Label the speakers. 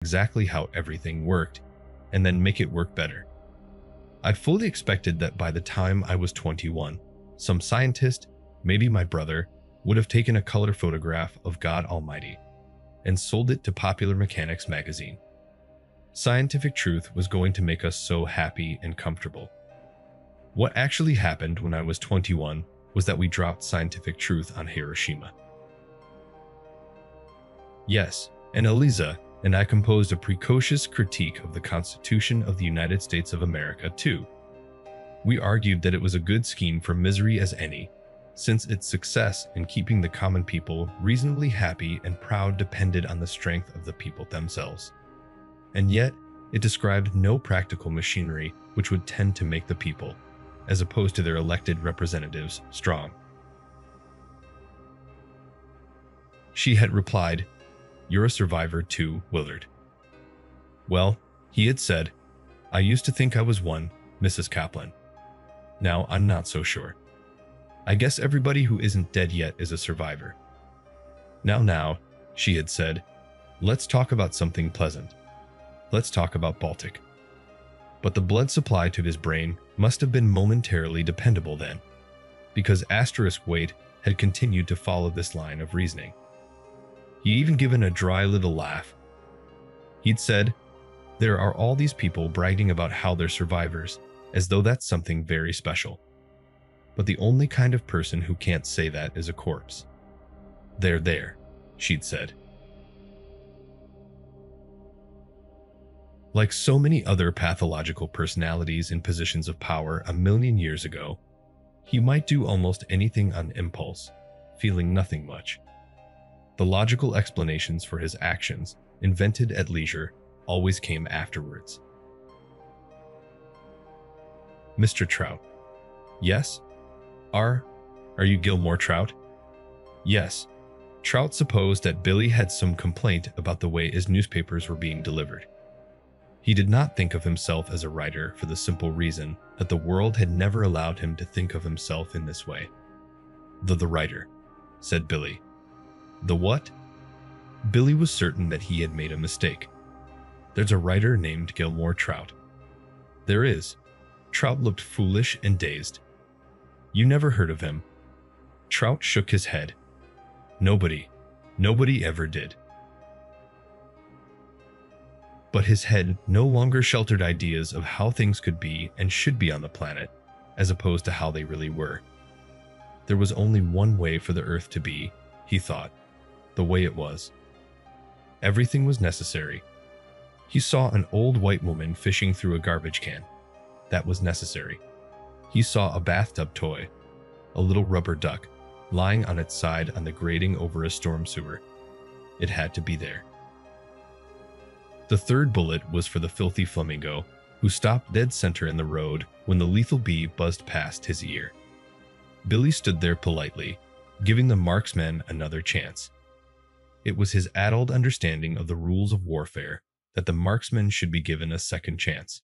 Speaker 1: exactly how everything worked and then make it work better. I fully expected that by the time I was 21, some scientist, maybe my brother, would have taken a color photograph of God Almighty and sold it to Popular Mechanics magazine. Scientific truth was going to make us so happy and comfortable. What actually happened when I was 21 was that we dropped scientific truth on Hiroshima. Yes, and Eliza and I composed a precocious critique of the Constitution of the United States of America too. We argued that it was a good scheme for misery as any, since its success in keeping the common people reasonably happy and proud depended on the strength of the people themselves. And yet, it described no practical machinery which would tend to make the people, as opposed to their elected representatives, strong. She had replied, "You're a survivor too, Willard." Well, he had said, "I used to think I was one, Mrs. Kaplan. Now I'm not so sure. I guess everybody who isn't dead yet is a survivor." Now, she had said, "Let's talk about something pleasant. Let's talk about Baltic." But the blood supply to his brain must have been momentarily dependable then, because asterisk weight had continued to follow this line of reasoning. He'd even given a dry little laugh. He'd said, "There are all these people bragging about how they're survivors, as though that's something very special. But the only kind of person who can't say that is a corpse." There, she'd said. Like so many other pathological personalities in positions of power a million years ago, he might do almost anything on impulse, feeling nothing much. The logical explanations for his actions, invented at leisure, always came afterwards. "Mr. Trout." "Yes?" Are you Gilmore Trout?" "Yes." Trout supposed that Billy had some complaint about the way his newspapers were being delivered. He did not think of himself as a writer for the simple reason that the world had never allowed him to think of himself in this way. The writer," said Billy. "The what?" Billy was certain that he had made a mistake. "There's a writer named Gilmore Trout." "There is." Trout looked foolish and dazed. "You never heard of him?" Trout shook his head. Nobody ever did." But his head no longer sheltered ideas of how things could be and should be on the planet, as opposed to how they really were. There was only one way for the Earth to be, he thought, the way it was. Everything was necessary. He saw an old white woman fishing through a garbage can. That was necessary. He saw a bathtub toy, a little rubber duck, lying on its side on the grating over a storm sewer. It had to be there. The third bullet was for the filthy flamingo, who stopped dead center in the road when the lethal bee buzzed past his ear. Billy stood there politely, giving the marksman another chance. It was his addled understanding of the rules of warfare that the marksman should be given a second chance.